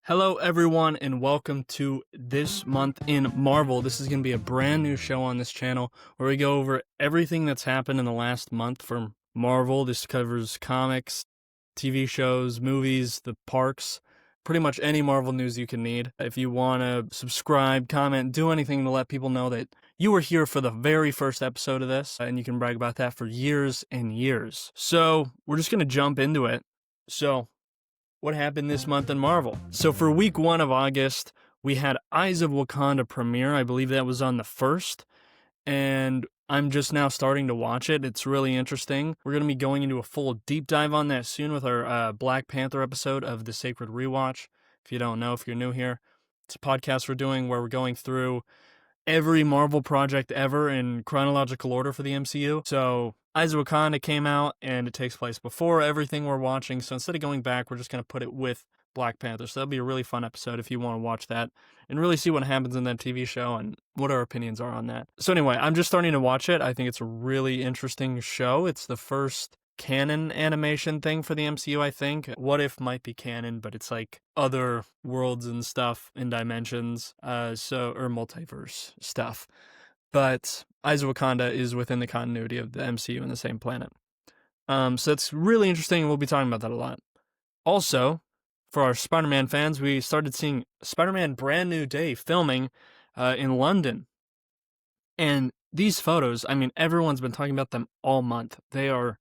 Hello everyone and welcome to This Month in Marvel. This is going to be a brand new show on this channel where we go over everything that's happened in the last month from Marvel. This covers comics, TV shows, movies, the parks, pretty much any Marvel news you can need. If you want to subscribe, comment, do anything to let people know that you were here for the very first episode of this, and you can brag about that for years and years. So we're just going to jump into it. What happened this month in Marvel? So for week 1 of August, we had Eyes of Wakanda premiere. I believe that was on the 1st, and I'm just now starting to watch it. It's really interesting. We're going to be going into a full deep dive on that soon with our Black Panther episode of The Sacred Rewatch. If you don't know, if you're new here, it's a podcast we're doing where we're going through every Marvel project ever in chronological order for the MCU. So Eyes of Wakanda came out, and it takes place before everything we're watching. So instead of going back, we're just going to put it with Black Panther. So that'll be a really fun episode if you want to watch that and really see what happens in that TV show and what our opinions are on that. So anyway, I'm just starting to watch it. I think it's a really interesting show. It's the first canon animation thing for the MCU, I think. What If might be canon, but it's like other worlds and stuff and dimensions, or multiverse stuff. But Eyes of Wakanda is within the continuity of the MCU in the same planet. So it's really interesting, and we'll be talking about that a lot. Also, for our Spider-Man fans, we started seeing Spider-Man Brand New Day filming in London. And these photos, I mean, everyone's been talking about them all month. They are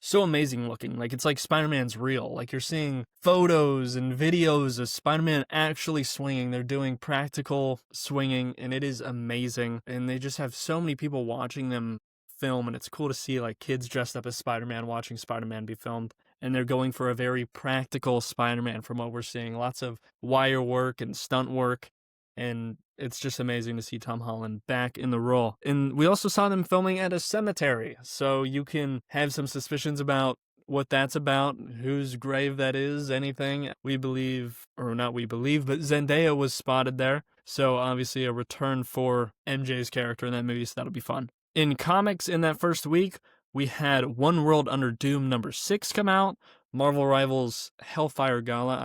so amazing looking. Like, it's like Spider-Man's real. Like, you're seeing photos and videos of Spider-Man actually swinging. They're doing practical swinging, and it is amazing. And they just have so many people watching them film, and it's cool to see, like, kids dressed up as Spider-Man watching Spider-Man be filmed. And they're going for a very practical Spider-Man from what we're seeing. Lots of wire work and stunt work. And it's just amazing to see Tom Holland back in the role. And we also saw them filming at a cemetery, so you can have some suspicions about what that's about, whose grave that is, anything. We believe, or not we believe, but Zendaya was spotted there. So obviously a return for MJ's character in that movie, so that'll be fun. In comics in that first week, we had One World Under Doom #6 come out, Marvel Rivals Hellfire Gala.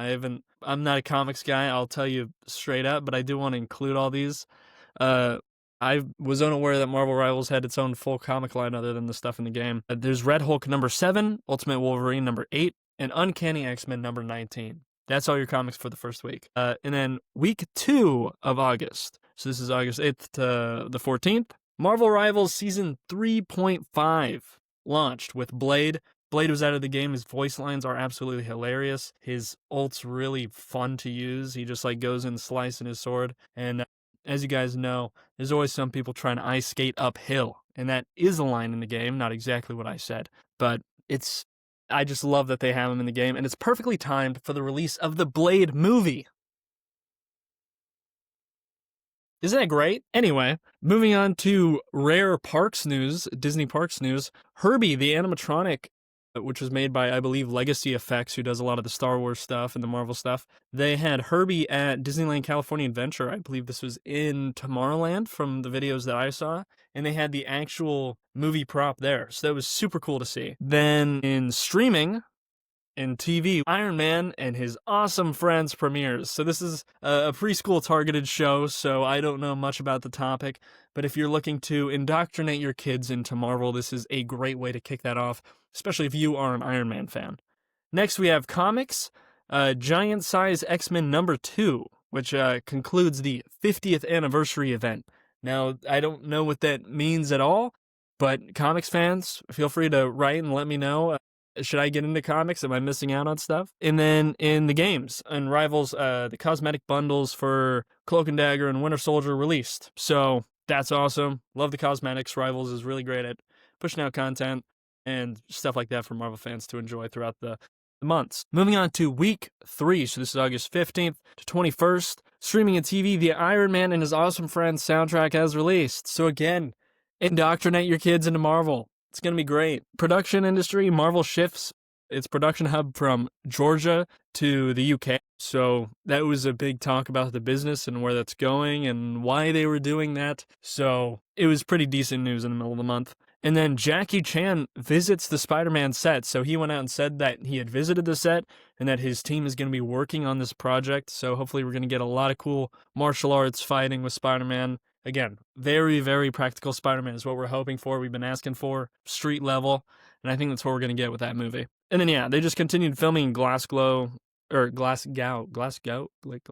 I'm not a comics guy, I'll tell you straight up, but I do want to include all these. I was unaware that Marvel Rivals had its own full comic line other than the stuff in the game. There's Red Hulk #7, Ultimate Wolverine #8, and Uncanny X-Men #19. That's all your comics for the first week. And then week 2 of August, so this is August 8th to the 14th, Marvel Rivals Season 3.5 launched with Blade. Blade was out of the game. His voice lines are absolutely hilarious. His ult's really fun to use. He just like goes in slicing his sword. And as you guys know, there's always some people trying to ice skate uphill. And that is a line in the game. Not exactly what I said. But I just love that they have him in the game. And it's perfectly timed for the release of the Blade movie. Isn't that great? Anyway, moving on to rare parks news, Disney Parks news. Herbie, the animatronic, which was made by, I believe, Legacy Effects, who does a lot of the Star Wars stuff and the Marvel stuff. They had Herbie at Disneyland California Adventure. I believe this was in Tomorrowland from the videos that I saw. And they had the actual movie prop there. So that was super cool to see. Then in streaming, in TV, Iron Man and His Awesome Friends premieres. So this is a preschool targeted show, so I don't know much about the topic, but if you're looking to indoctrinate your kids into Marvel, this is a great way to kick that off, especially if you are an Iron Man fan. Next, we have comics, Giant Size X-Men #2, which concludes the 50th anniversary event. Now, I don't know what that means at all, but comics fans, feel free to write and let me know. Should I get into comics? Am I missing out on stuff? And then in the games, and Rivals, the cosmetic bundles for Cloak and Dagger and Winter Soldier released. So that's awesome. Love the cosmetics. Rivals is really great at pushing out content and stuff like that for Marvel fans to enjoy throughout the months. Moving on to week 3, so this is August 15th to 21st. Streaming and TV, the Iron Man and His Awesome Friends soundtrack has released. So again, indoctrinate your kids into Marvel. It's going to be great. Production industry, Marvel shifts its production hub from Georgia to the UK. So that was a big talk about the business and where that's going and why they were doing that. So it was pretty decent news in the middle of the month. And then Jackie Chan visits the Spider-Man set. So he went out and said that he had visited the set and that his team is going to be working on this project. So hopefully we're going to get a lot of cool martial arts fighting with Spider-Man. Again, very, very practical Spider-Man is what we're hoping for. We've been asking for street level. And I think that's what we're going to get with that movie. And then, yeah, they just continued filming Glasgow. Like,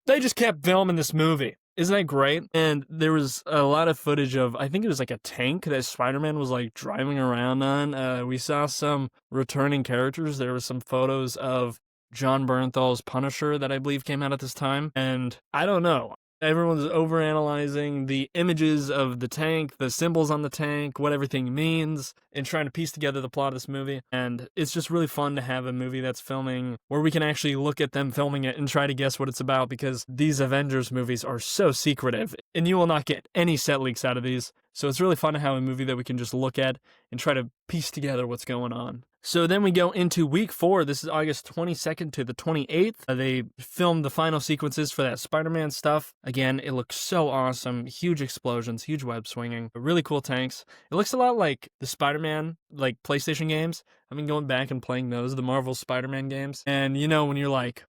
they just kept filming this movie. Isn't that great? And there was a lot of footage of, I think it was like a tank that Spider-Man was like driving around on. We saw some returning characters. There was some photos of John Bernthal's Punisher that I believe came out at this time. And I don't know. Everyone's overanalyzing the images of the tank, the symbols on the tank, what everything means, and trying to piece together the plot of this movie. And it's just really fun to have a movie that's filming where we can actually look at them filming it and try to guess what it's about, because these Avengers movies are so secretive, and you will not get any set leaks out of these. So it's really fun to have a movie that we can just look at and try to piece together what's going on. So then we go into week 4. This is August 22nd to the 28th. They filmed the final sequences for that Spider-Man stuff. Again, it looks so awesome. Huge explosions, huge web swinging, really cool tanks. It looks a lot like the Spider-Man, like PlayStation games. I've been going back and playing those, the Marvel Spider-Man games. And you know, when you're like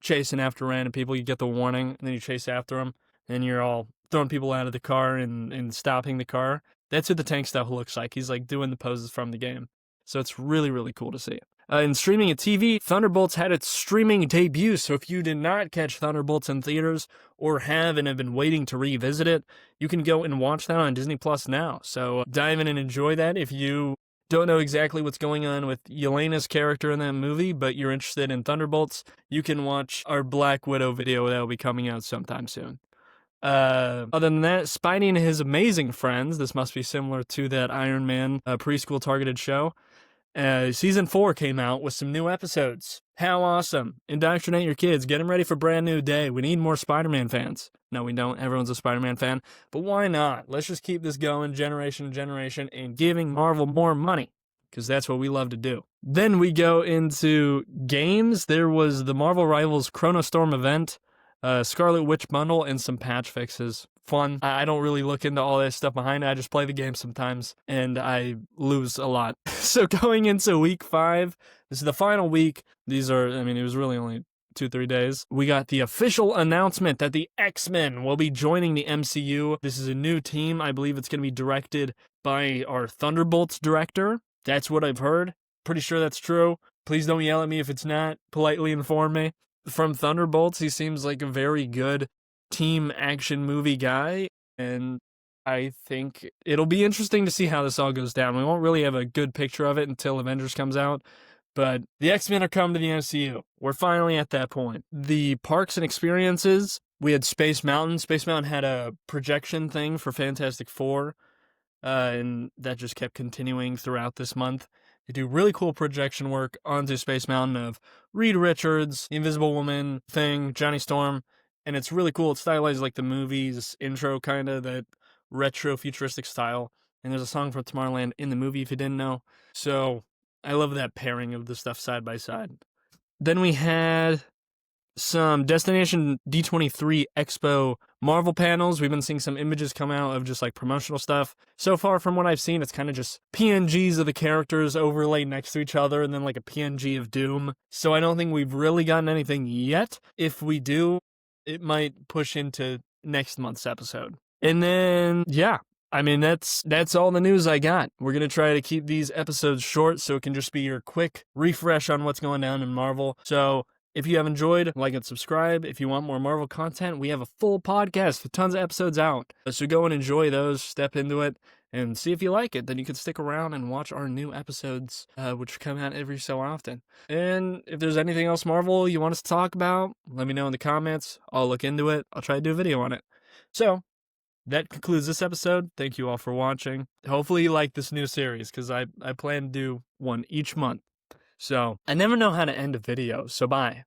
chasing after random people, you get the warning, and then you chase after them, and you're all throwing people out of the car and stopping the car. That's what the tank stuff looks like. He's like doing the poses from the game. So it's really, really cool to see. In streaming at TV, Thunderbolts had its streaming debut. So if you did not catch Thunderbolts in theaters or have and have been waiting to revisit it, you can go and watch that on Disney Plus now. So dive in and enjoy that. If you don't know exactly what's going on with Yelena's character in that movie, but you're interested in Thunderbolts, you can watch our Black Widow video that will be coming out sometime soon. Other than that, Spidey and His Amazing Friends, this must be similar to that Iron Man preschool targeted show. Season 4 came out with some new episodes. How awesome. Indoctrinate your kids. Get them ready for brand new day. We need more Spider-Man fans. No, we don't. Everyone's a Spider-Man fan. But why not? Let's just keep this going generation to generation and giving Marvel more money, because that's what we love to do. Then we go into games. There was the Marvel Rivals Chrono Storm event, Scarlet Witch bundle, and some patch fixes. Fun. I don't really look into all that stuff behind it. I just play the game sometimes, and I lose a lot. So going into week 5, this is the final week. These are, I mean, it was really only 2-3 days. We got the official announcement that the X-Men will be joining the MCU. This is a new team. I believe it's going to be directed by our Thunderbolts director. That's what I've heard. Pretty sure that's true. Please don't yell at me if it's not. Politely inform me. From Thunderbolts, he seems like a very good team action movie guy, and I think it'll be interesting to see how this all goes down. We won't really have a good picture of it until Avengers comes out, but the X-Men are coming to the MCU. We're finally at that point. The parks and experiences, we had Space Mountain. Space Mountain had a projection thing for Fantastic Four, and that just kept continuing throughout this month. They do really cool projection work onto Space Mountain of Reed Richards, The Invisible Woman, Thing, Johnny Storm, and it's really cool. It's stylized like the movie's intro, kind of, that retro futuristic style. And there's a song from Tomorrowland in the movie, if you didn't know. So I love that pairing of the stuff side by side. Then we had some Destination D23 Expo Marvel panels. We've been seeing some images come out of just like promotional stuff. So far from what I've seen, it's kind of just PNGs of the characters overlaid next to each other and then like a PNG of Doom. So I don't think we've really gotten anything yet. If we do, it might push into next month's episode. And then, yeah, I mean, that's all the news I got. We're going to try to keep these episodes short so it can just be your quick refresh on what's going down in Marvel. So if you have enjoyed, like and subscribe. If you want more Marvel content, we have a full podcast with tons of episodes out. So go and enjoy those, step into it, and see if you like it. Then you can stick around and watch our new episodes, which come out every so often. And if there's anything else Marvel you want us to talk about, let me know in the comments. I'll look into it. I'll try to do a video on it. So that concludes this episode. Thank you all for watching. Hopefully you like this new series, because I plan to do one each month. So I never know how to end a video, so bye.